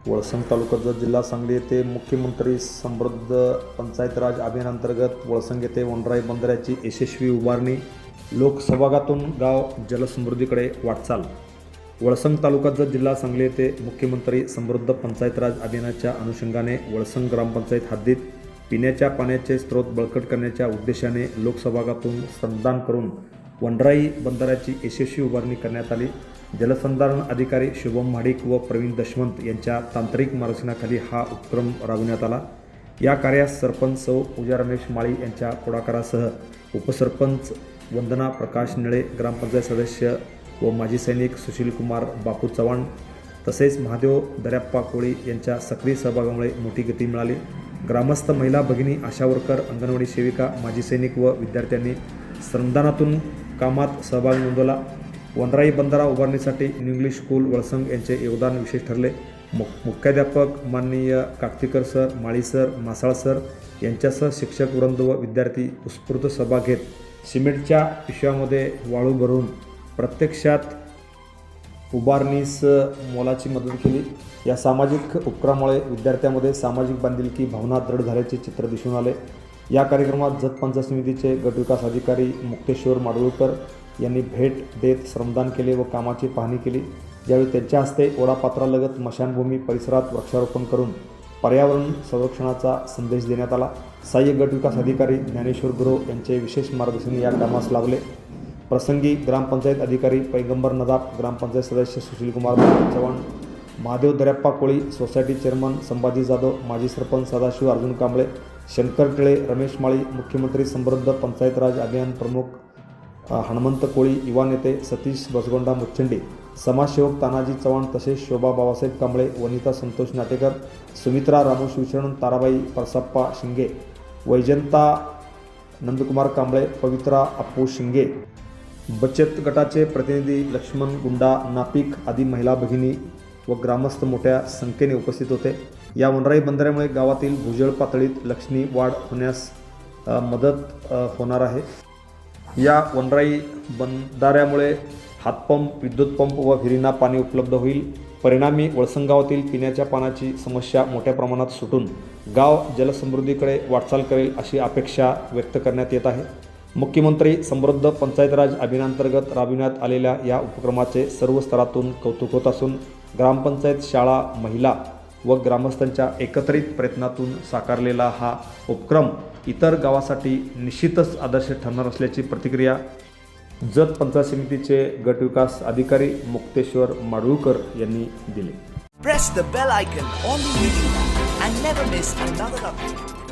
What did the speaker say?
वळसंग तालुका जत जिल्हा सांगली येथे मुख्यमंत्री समृद्ध पंचायत राज अभियानांतर्गत वळसंग येथे वनराई बंदराची यशस्वी उभारणी, लोकसहभागातून गाव जलसमृद्धीकडे वाटचाल. वळसंग तालुका जत जिल्हा सांगली येथे मुख्यमंत्री समृद्ध पंचायत राज अभियानाच्या अनुषंगाने वळसंग ग्रामपंचायत हद्दीत पिण्याच्या पाण्याचे स्रोत बळकट करण्याच्या उद्देशाने लोकसहभागातून श्रमदान करून वनराई बंदराची यशस्वी उभारणी करण्यात आली. जलसंधारण अधिकारी शुभम महाडिक व प्रवीण दशवंत यांच्या तांत्रिक मार्गदर्शनाखाली हा उपक्रम राबविण्यात आला. या कार्यास सरपंच सौ पूजा रमेश माळी यांच्या पुढाकारासह उपसरपंच वंदना प्रकाश निळे, ग्रामपंचायत सदस्य व माजी सैनिक सुशीलकुमार बापू चव्हाण तसेच महादेव दर्याप्पा कोळी यांच्या सक्रिय सहभागामुळे मोठी गती मिळाली. ग्रामस्थ महिला भगिनी, आशा वर्कर, अंगणवाडी सेविका, माजी सैनिक व विद्यार्थ्यांनी श्रमदानातून कामात सहभाग नोंदवला. वनराई बंधारा उभारणीसाठी न्यू इंग्लिश स्कूल वळसंग यांचे योगदान विशेष ठरले. मुख्याध्यापक माननीय काकतीकर सर, माळी सर, मासाळ सर यांच्यासह शिक्षक वृंद व विद्यार्थी उत्स्फूर्त सहभाग घेत सिमेंटच्या पिशव्यामध्ये वाळू भरून प्रत्यक्षात उभारणीस मोलाची मदत केली. या सामाजिक उपक्रमामुळे विद्यार्थ्यांमध्ये सामाजिक बांधिलकी भावना दृढ झाल्याचे चित्र दिसून आले. या कार्यक्रमात जत पंचायत समितीचे गटविकास अधिकारी मुक्तेश्वर माडगुळकर यांनी भेट देत श्रमदान केले व कामाची पाहणी केली. यावेळी त्यांच्या हस्ते ओढापात्रालगत स्मशानभूमी परिसरात वृक्षारोपण करून पर्यावरण संरक्षणाचा संदेश देण्यात आला. सहाय्यक गटविकास अधिकारी ज्ञानेश्वर गुरव यांचे विशेष मार्गदर्शन या कामास लाभले. प्रसंगी ग्रामपंचायत अधिकारी पैगंबर नदाब, ग्रामपंचायत सदस्य सुशीलकुमार चव्हाण, महादेव दर्याप्पा कोळी, सोसायटी चेअरमन संभाजी जाधव, माजी सरपंच सदाशिव अर्जुन कांबळे, शंकर टिळे, रमेश माळी, मुख्यमंत्री समृद्ध पंचायत राज अभियान प्रमुख हनुमंत कोळी, युवा नेते सतीश बसगोंडा मुच्छंडी, समाजसेवक तानाजी चव्हाण तसेच शोभा बाबासाहेब कांबळे, वनिता संतोष नाटेकर, सुमित्रा रामू शिवशरण, ताराबाई परसप्पा शिंगे, वैजंता नंदकुमार कांबळे, पवित्रा अप्पू शिंगे, बचत गटाचे प्रतिनिधी लक्ष्मण गुंडा नापिक आदी महिला भगिनी व ग्रामस्थ मोठ्या संख्येने उपस्थित होते. या वनराई बंधाऱ्यामुळे गावातील भूजल पातळीत लक्षणीय वाढ होण्यास मदत होणार आहे. या वनराई बंधाऱ्यामुळे हातपंप, विद्युत पंप व विहिरींना पाणी उपलब्ध होईल. परिणामी वळसंग गावातील पिण्याच्या पाण्याची समस्या मोठ्या प्रमाणात सुटून गाव जलसमृद्धीकडे वाटचाल करेल अशी अपेक्षा व्यक्त करण्यात येत आहे. मुख्यमंत्री समृद्ध पंचायत राज अभियानांतर्गत राबविण्यात आलेल्या या उपक्रमाचे सर्व स्तरातून कौतुक होत असून ग्रामपंचायत, शाळा, महिला व ग्रामस्थांच्या एकत्रित प्रयत्नातून साकारलेला हा उपक्रम इतर गावासाठी निश्चितच आदर्श ठरणार असल्याची प्रतिक्रिया जत पंचायत समितीचे गटविकास अधिकारी मुक्तेश्वर माडगुळकर यांनी दिली. Press the bell icon on the video and never miss another update.